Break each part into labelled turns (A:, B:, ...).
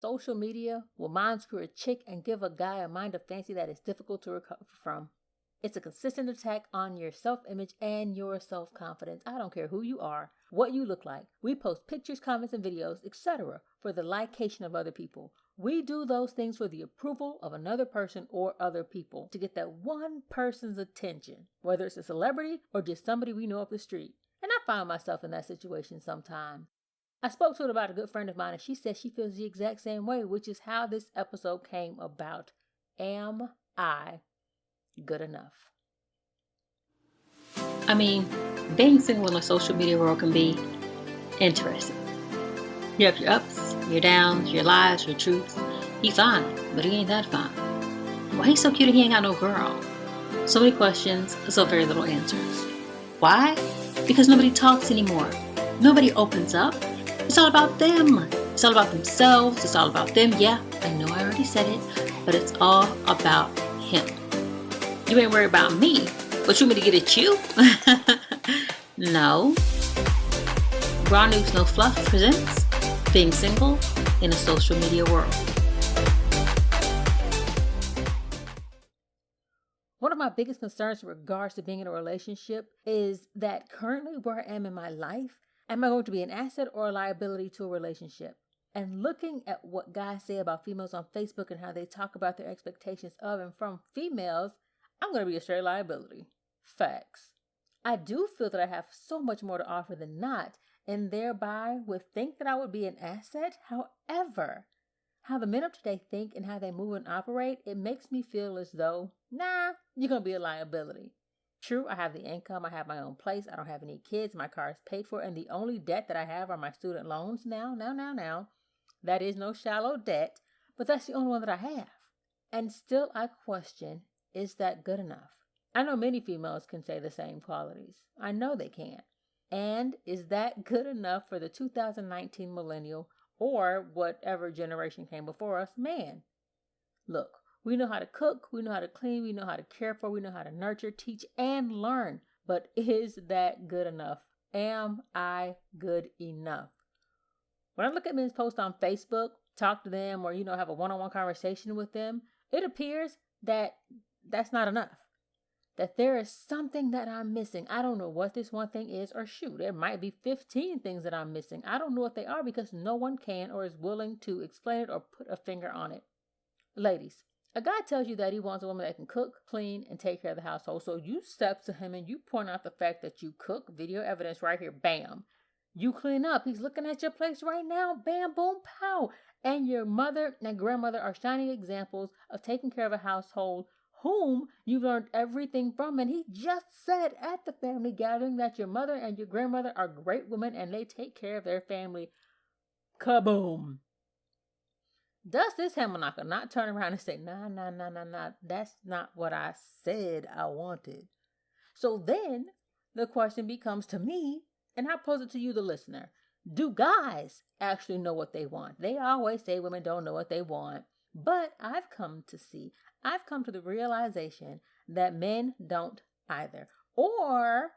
A: Social media will mind screw a chick and give a guy a mind of fancy that is difficult to recover from. It's a consistent attack on your self-image and your self-confidence. I don't care who you are, what you look like. We post pictures, comments, and videos, etc. for the lication of other people. We do those things for the approval of another person or other people to get that one person's attention, whether it's a celebrity or just somebody we know up the street. And I find myself in that situation sometimes. I spoke to it about a good friend of mine, and she said she feels the exact same way, which is how this episode came about. Am I good enough?
B: I mean, being single in a social media world can be interesting. You have your ups, your downs, your lies, your truths. He fine, but he ain't that fine. Why he's so cute and he ain't got no girl? So many questions, so very little answers. Why? Because nobody talks anymore. Nobody opens up. It's all about them. It's all about themselves. It's all about them. Yeah, I know I already said it, but it's all about him. You ain't worried about me, but you want me to get at you? No. Raw News No Fluff presents Being Single in a Social Media World.
A: One of my biggest concerns in regards to being in a relationship is that currently where I am in my life, am I going to be an asset or a liability to a relationship? And looking at what guys say about females on Facebook and how they talk about their expectations of and from females, I'm going to be a straight liability. Facts. I do feel that I have so much more to offer than not, and thereby would think that I would be an asset. However, how the men of today think and how they move and operate, it makes me feel as though, nah, you're going to be a liability. True, I have the income, I have my own place, I don't have any kids, my car is paid for, and the only debt that I have are my student loans now. That is no shallow debt, but that's the only one that I have. And still I question, is that good enough? I know many females can say the same qualities. I know they can. And is that good enough for the 2019 millennial or whatever generation came before us? Man, look, we know how to cook, we know how to clean, we know how to care for, we know how to nurture, teach, and learn. But is that good enough? Am I good enough? When I look at men's posts on Facebook, talk to them, or, have a one-on-one conversation with them, it appears that that's not enough. That there is something that I'm missing. I don't know what this one thing is, or shoot, there might be 15 things that I'm missing. I don't know what they are because no one can or is willing to explain it or put a finger on it. Ladies, a guy tells you that he wants a woman that can cook, clean, and take care of the household. So you step to him and you point out the fact that you cook, video evidence right here, bam. You clean up. He's looking at your place right now, bam, boom, pow. And your mother and grandmother are shining examples of taking care of a household whom you've learned everything from. And he just said at the family gathering that your mother and your grandmother are great women and they take care of their family. Kaboom. Does this hammer knocker not turn around and say, nah, that's not what I said I wanted? So then the question becomes to me, and I pose it to you, the listener. Do guys actually know what they want? They always say women don't know what they want. But I've come to the realization that men don't either. Or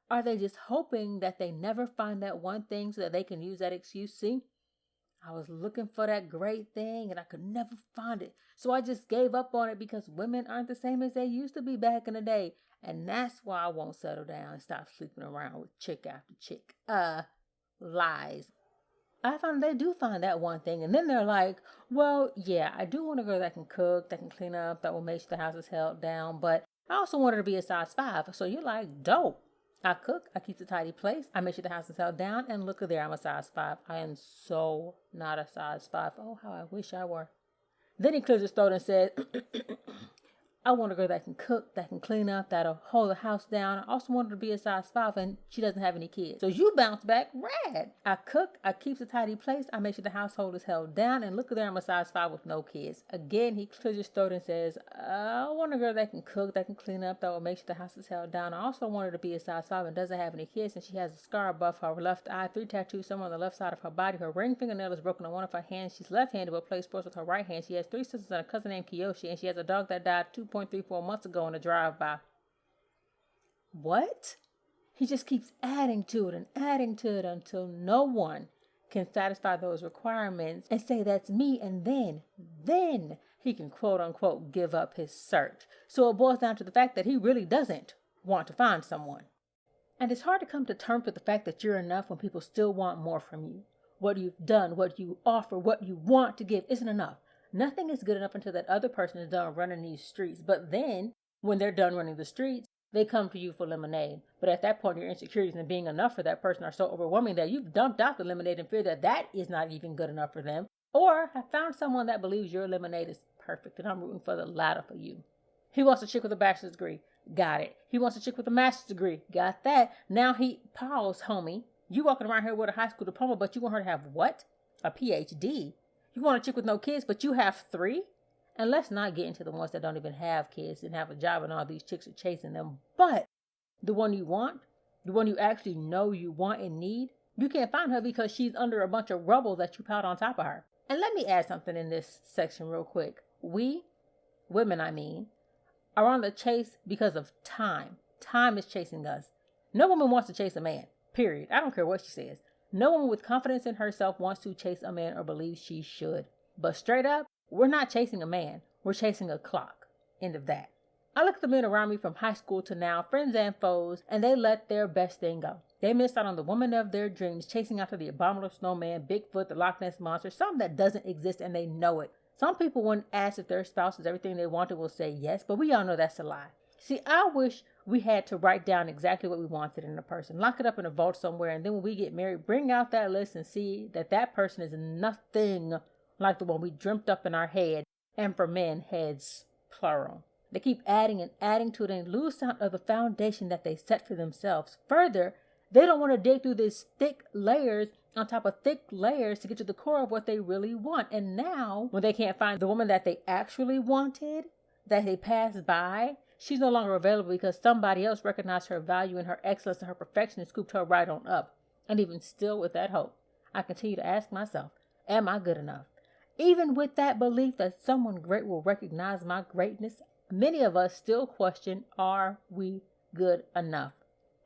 A: are they just hoping that they never find that one thing so that they can use that excuse? See, I was looking for that great thing and I could never find it. So I just gave up on it because women aren't the same as they used to be back in the day. And that's why I won't settle down and stop sleeping around with chick after chick. Lies. I found they do find that one thing. And then they're like, well, yeah, I do want a girl that can cook, that can clean up, that will make sure the house is held down. But I also want her to be a size 5. So you're like, dope. I cook, I keep a tidy place, I make sure the house is held down, and look at there, I'm a size 5. I am so not a size 5. Oh, how I wish I were. Then he clears his throat and said, I want a girl that can cook, that can clean up, that'll hold the house down. I also want her to be a size 5 and she doesn't have any kids. So you bounce back, rad. I cook, I keep a tidy place, I make sure the household is held down, and look at there, I'm a size 5 with no kids. Again, he clears his throat and says, I want a girl that can cook, that can clean up, that will make sure the house is held down. I also want her to be a size 5 and doesn't have any kids, and she has a scar above her left eye, 3 tattoos somewhere on the left side of her body. Her ring fingernail is broken on one of her hands. She's left-handed but plays sports with her right hand. She has 3 sisters and a cousin named Kiyoshi, and she has a dog that died 2.34 months ago in a drive-by. What? He just keeps adding to it until no one can satisfy those requirements and say that's me, and then he can quote unquote give up his search. So it boils down to the fact that he really doesn't want to find someone. And it's hard to come to terms with the fact that you're enough when people still want more from you. What you've done, what you offer, what you want to give isn't enough. Nothing is good enough until that other person is done running these streets. But then, when they're done running the streets, they come to you for lemonade. But at that point, your insecurities and being enough for that person are so overwhelming that you've dumped out the lemonade in fear that that is not even good enough for them. Or have found someone that believes your lemonade is perfect, and I'm rooting for the latter for you. He wants a chick with a bachelor's degree. Got it. He wants a chick with a master's degree. Got that. Now pause, homie. You walking around here with a high school diploma, but you want her to have what? A PhD. You want a chick with no kids, but you have 3? And let's not get into the ones that don't even have kids and have a job and all these chicks are chasing them. But the one you want, the one you actually know you want and need, you can't find her because she's under a bunch of rubble that you piled on top of her. And let me add something in this section real quick. We, women I mean, are on the chase because of time. Time is chasing us. No woman wants to chase a man, period. I don't care what she says. No woman with confidence in herself wants to chase a man or believes she should. But straight up, we're not chasing a man. We're chasing a clock. End of that. I look at the men around me from high school to now, friends and foes, and they let their best thing go. They missed out on the woman of their dreams, chasing after the abominable snowman, Bigfoot, the Loch Ness Monster, something that doesn't exist and they know it. Some people, when asked if their spouse is everything they wanted, will say yes, but we all know that's a lie. See, I wish we had to write down exactly what we wanted in a person, lock it up in a vault somewhere, and then when we get married, bring out that list and see that that person is nothing like the one we dreamt up in our head, and for men, heads, plural. They keep adding and adding to it and lose sight of the foundation that they set for themselves. Further, they don't want to dig through these thick layers on top of thick layers to get to the core of what they really want. And now, when they can't find the woman that they actually wanted, that they passed by, she's no longer available because somebody else recognized her value and her excellence and her perfection and scooped her right on up. And even still with that hope, I continue to ask myself, am I good enough? Even with that belief that someone great will recognize my greatness, many of us still question, are we good enough?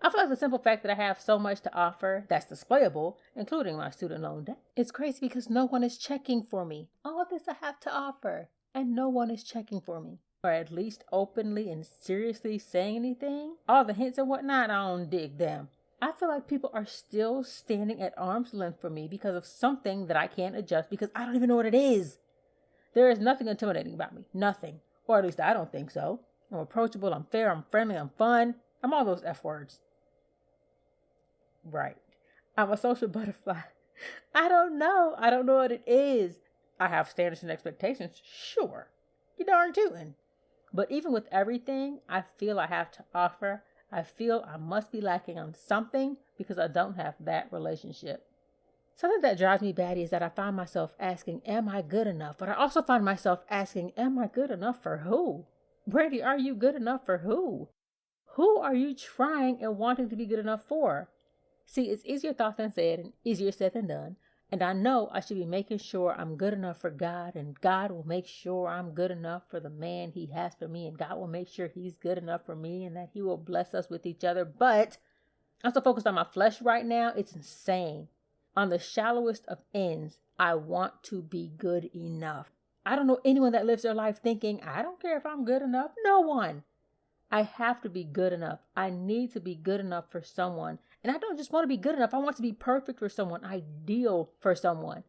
A: I feel like the simple fact that I have so much to offer that's displayable, including my student loan debt, it's crazy because no one is checking for me. All this I have to offer, and no one is checking for me. Or at least openly and seriously saying anything. All the hints and whatnot, I don't dig them. I feel like people are still standing at arm's length for me because of something that I can't adjust because I don't even know what it is. There is nothing intimidating about me. Nothing. Or at least I don't think so. I'm approachable, I'm fair, I'm friendly, I'm fun. I'm all those F words. Right. I'm a social butterfly. I don't know what it is. I have standards and expectations. Sure. You darn tootin'. But even with everything I feel I have to offer, I feel I must be lacking on something because I don't have that relationship. Something that drives me batty is that I find myself asking, am I good enough? But I also find myself asking, am I good enough for who? Brady, are you good enough for who? Who are you trying and wanting to be good enough for? See, it's easier thought than said and easier said than done. And I know I should be making sure I'm good enough for God, and God will make sure I'm good enough for the man he has for me, and God will make sure he's good enough for me and that he will bless us with each other. But I'm so focused on my flesh right now, it's insane. On the shallowest of ends, I want to be good enough. I don't know anyone that lives their life thinking, I don't care if I'm good enough. No one. I have to be good enough. I need to be good enough for someone. And I don't just want to be good enough. I want to be perfect for someone, ideal for someone.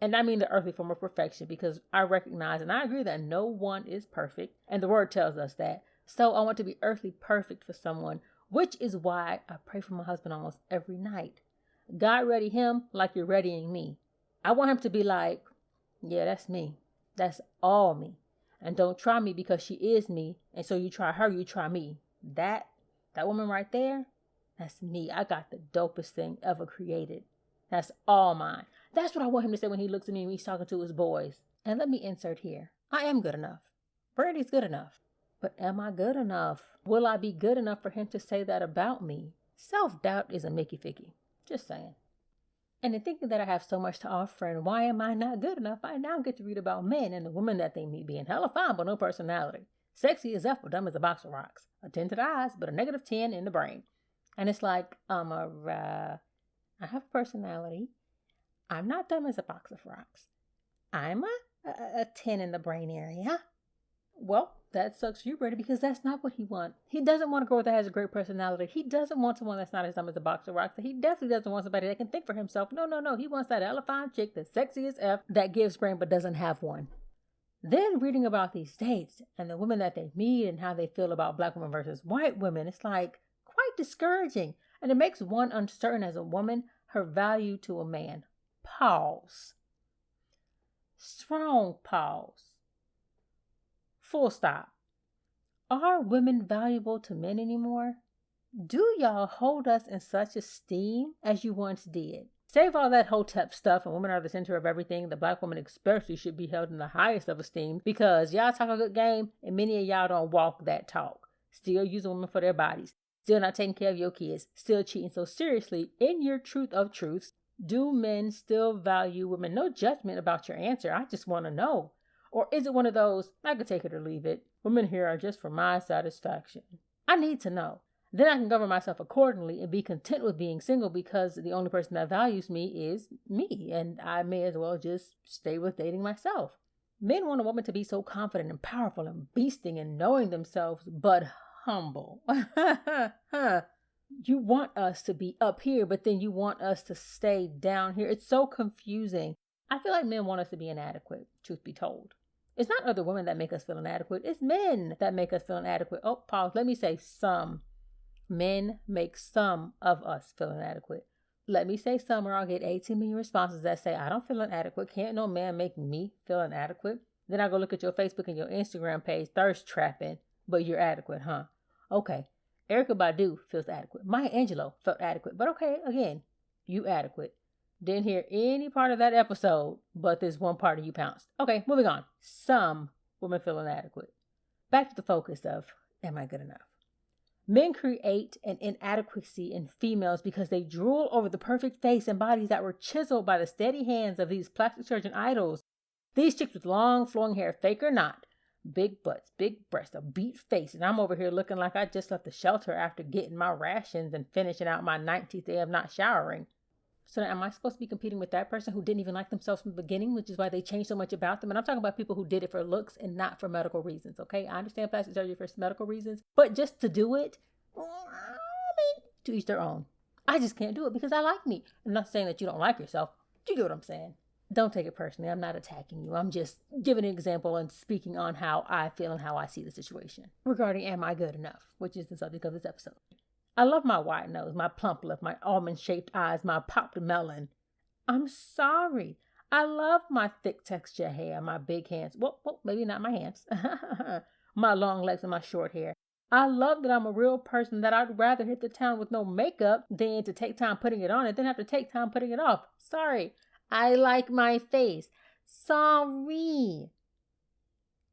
A: And I mean the earthly form of perfection because I recognize and I agree that no one is perfect. And the word tells us that. So I want to be earthly perfect for someone, which is why I pray for my husband almost every night. God ready him like you're readying me. I want him to be like, yeah, that's me. That's all me. And don't try me because she is me. And so you try her, you try me. That woman right there, that's me. I got the dopest thing ever created. That's all mine. That's what I want him to say when he looks at me and he's talking to his boys. And let me insert here. I am good enough. Brandy's good enough. But am I good enough? Will I be good enough for him to say that about me? Self-doubt is a Mickey Ficky. Just saying. And in thinking that I have so much to offer and why am I not good enough, I now get to read about men and the women that they meet being hella fine but no personality. Sexy as F but dumb as a box of rocks. A 10 to the eyes but a negative 10 in the brain. And it's like, I have a personality. I'm not dumb as a box of rocks. I'm a 10 in the brain area. Well, that sucks for you, Brady, because that's not what he wants. He doesn't want a girl that has a great personality. He doesn't want someone that's not as dumb as a box of rocks. He definitely doesn't want somebody that can think for himself. No. He wants that elephant chick, the sexy as F, that gives brain but doesn't have one. Then reading about these dates and the women that they meet and how they feel about black women versus white women, it's like quite discouraging. And it makes one uncertain as a woman, her value to a man. Pause. Strong pause. Full stop. Are women valuable to men anymore? Do y'all hold us in such esteem as you once did? Save all that hotep stuff and women are the center of everything. The black woman especially should be held in the highest of esteem because y'all talk a good game and many of y'all don't walk that talk. Still using women for their bodies. Still not taking care of your kids. Still cheating. So seriously, in your truth of truths, do men still value women? No judgment about your answer. I just want to know. Or is it one of those, I could take it or leave it. Women here are just for my satisfaction. I need to know. Then I can govern myself accordingly and be content with being single because the only person that values me is me. And I may as well just stay with dating myself. Men want a woman to be so confident and powerful and beasting and knowing themselves, but humble. You want us to be up here, but then you want us to stay down here. It's so confusing. I feel like men want us to be inadequate, truth be told. It's not other women that make us feel inadequate. It's men that make us feel inadequate. Oh, pause. Let me say some. Men make some of us feel inadequate. Let me say some or I'll get 18 million responses that say, I don't feel inadequate. Can't no man make me feel inadequate. Then I go look at your Facebook and your Instagram page, thirst trapping, but you're adequate, huh? Okay. Erykah Badu feels adequate. Maya Angelou felt adequate. But okay, again, you adequate. Didn't hear any part of that episode, but this one part of you pounced. Okay, moving on. Some women feel inadequate. Back to the focus of, am I good enough? Men create an inadequacy in females because they drool over the perfect face and bodies that were chiseled by the steady hands of these plastic surgeon idols. These chicks with long flowing hair, fake or not, big butts, big breasts, a beat face, and I'm over here looking like I just left the shelter after getting my rations and finishing out my 19th day of not showering. So now am I supposed to be competing with that person who didn't even like themselves from the beginning, which is why they changed so much about them? And I'm talking about people who did it for looks and not for medical reasons, okay? I understand plastic surgery for medical reasons, but just to do it, I mean, to each their own. I just can't do it because I like me. I'm not saying that you don't like yourself. You get what I'm saying? Don't take it personally. I'm not attacking you. I'm just giving an example and speaking on how I feel and how I see the situation regarding am I good enough, which is the subject of this episode. I love my wide nose, my plump lip, my almond-shaped eyes, my popped melon. I'm sorry. I love my thick texture hair, my big hands. Well, maybe not my hands. My long legs and my short hair. I love that I'm a real person, that I'd rather hit the town with no makeup than to take time putting it on and then have to take time putting it off. Sorry. I like my face. Sorry.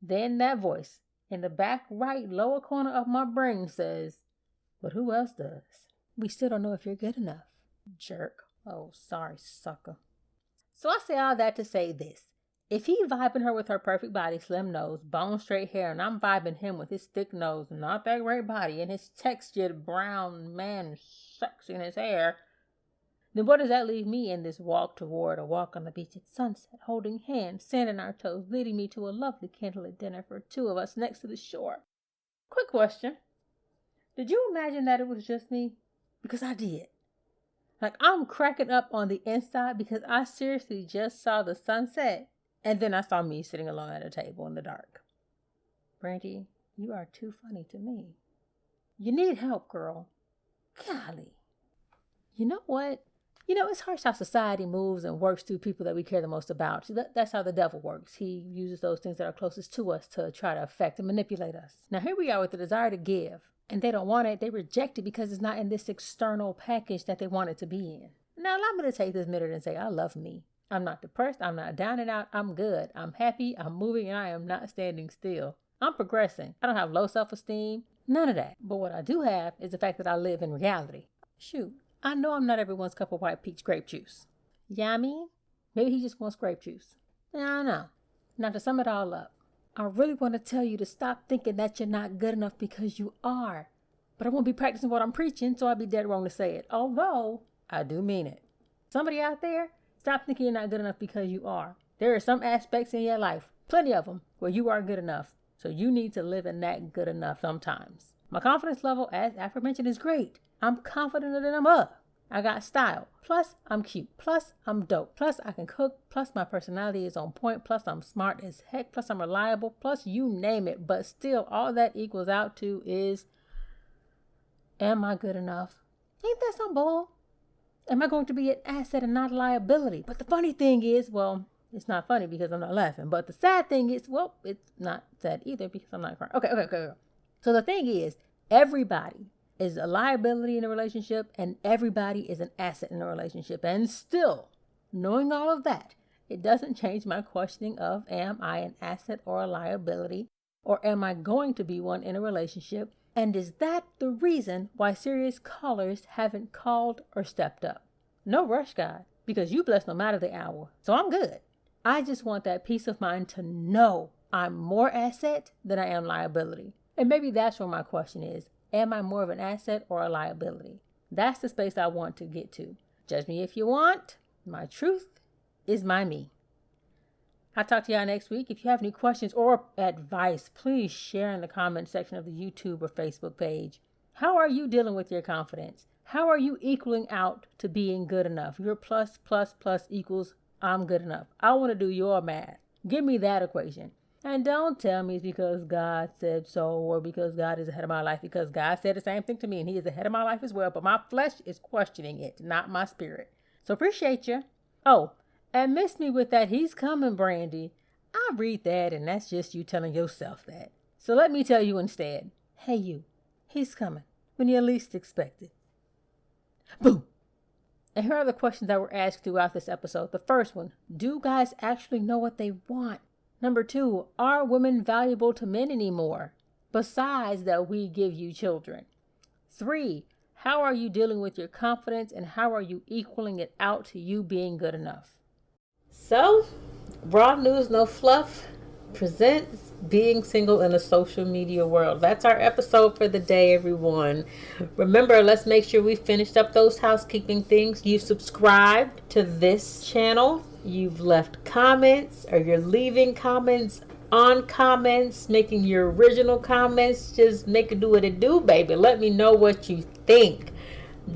A: Then that voice in the back right lower corner of my brain says, but who else does? We still don't know if you're good enough. Jerk. Oh, sorry, sucker. So I say all that to say this. If he vibing her with her perfect body, slim nose, bone straight hair, and I'm vibing him with his thick nose, not that great body, and his textured brown man sex in his hair, then what does that leave me in this walk toward a walk on the beach at sunset, holding hands, sand in our toes, leading me to a lovely candlelit dinner for two of us next to the shore? Quick question. Did you imagine that it was just me? Because I did. Like, I'm cracking up on the inside because I seriously just saw the sunset. And then I saw me sitting alone at a table in the dark. Brandy, you are too funny to me. You need help, girl. Golly. You know what? It's harsh how society moves and works through people that we care the most about. See, that's how the devil works. He uses those things that are closest to us to try to affect and manipulate us. Now, here we are with the desire to give. And they don't want it. They reject it because it's not in this external package that they want it to be in. Now, allow me to take this minute and say, I love me. I'm not depressed. I'm not down and out. I'm good. I'm happy. I'm moving, and I am not standing still. I'm progressing. I don't have low self-esteem. None of that. But what I do have is the fact that I live in reality. Shoot, I know I'm not everyone's cup of white peach grape juice. Yeah, I mean, maybe he just wants grape juice. I don't know. Now, to sum it all up, I really want to tell you to stop thinking that you're not good enough because you are. But I won't be practicing what I'm preaching, so I'd be dead wrong to say it. Although, I do mean it. Somebody out there, Stop thinking you're not good enough because you are. There are some aspects in your life, plenty of them, where you are good enough. So you need to live in that good enough sometimes. My confidence level, as aforementioned, is great. I'm confident in enough. I got style. Plus, I'm cute. Plus, I'm dope. Plus, I can cook. Plus, my personality is on point. Plus, I'm smart as heck. Plus, I'm reliable. Plus, you name it. But still, all that equals out to is, am I good enough? Ain't that some bull? Am I going to be an asset and not a liability? But the funny thing is, well, it's not funny because I'm not laughing. But the sad thing is, well, it's not sad either because I'm not crying. Okay. So the thing is, everybody is a liability in a relationship and everybody is an asset in a relationship. And still, knowing all of that, it doesn't change my questioning of, am I an asset or a liability? Or am I going to be one in a relationship? And is that the reason why serious callers haven't called or stepped up? No rush, God, because you bless no matter the hour. So I'm good. I just want that peace of mind to know I'm more asset than I am liability. And maybe that's where my question is. Am I more of an asset or a liability? That's the space I want to get to. Judge me if you want. My truth is my me. I'll talk to y'all next week. If you have any questions or advice, please share in the comment section of the YouTube or Facebook page. How are you dealing with your confidence? How are you equaling out to being good enough? Your plus equals I'm good enough. I want to do your math. Give me that equation. And don't tell me it's because God said so or because God is ahead of my life, because God said the same thing to me and he is ahead of my life as well. But my flesh is questioning it, not my spirit. So appreciate you. Oh, and miss me with that he's coming, Brandy. I read that and that's just you telling yourself that. So let me tell you instead. Hey you, he's coming when you least expect it. Boom. And here are the questions that were asked throughout this episode. The first one, do guys actually know what they want? Number 2, are women valuable to men anymore? Besides that we give you children. 3, how are you dealing with your confidence and how are you equaling it out to you being good enough? So, Raw News No Fluff presents Being Single in a Social Media World. That's our episode for the day, everyone. Remember, let's make sure we finished up those housekeeping things. You subscribed to this channel. You've left comments or you're leaving comments on comments, making your original comments. Just make it do what it do, baby. Let me know what you think.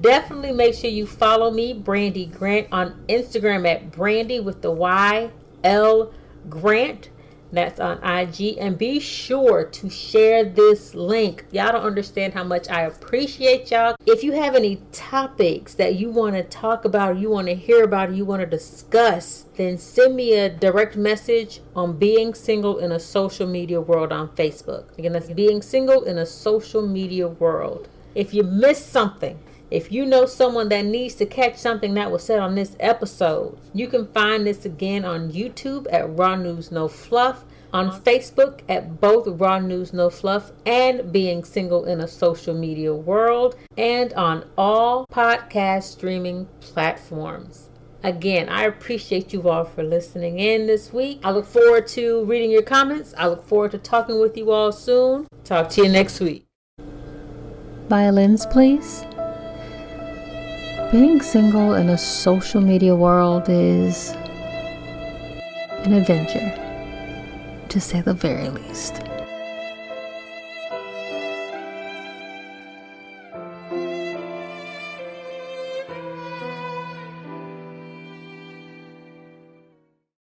A: Definitely make sure you follow me, Brandy Grant, on Instagram at Brandy with the YL Grant. That's on IG. And be sure to share this link. Y'all don't understand how much I appreciate y'all. If you have any topics that you want to talk about, you want to hear about, you want to discuss, then send me a direct message on Being Single in a Social Media World on Facebook. Again, that's Being Single in a Social Media World. If you missed something, if you know someone that needs to catch something that was said on this episode, you can find this again on YouTube at Raw News No Fluff, on Facebook at both Raw News No Fluff and Being Single in a Social Media World, and on all podcast streaming platforms. Again, I appreciate you all for listening in this week. I look forward to reading your comments. I look forward to talking with you all soon. Talk to you next week.
C: Violins, please. Being single in a social media world is an adventure, to say the very least.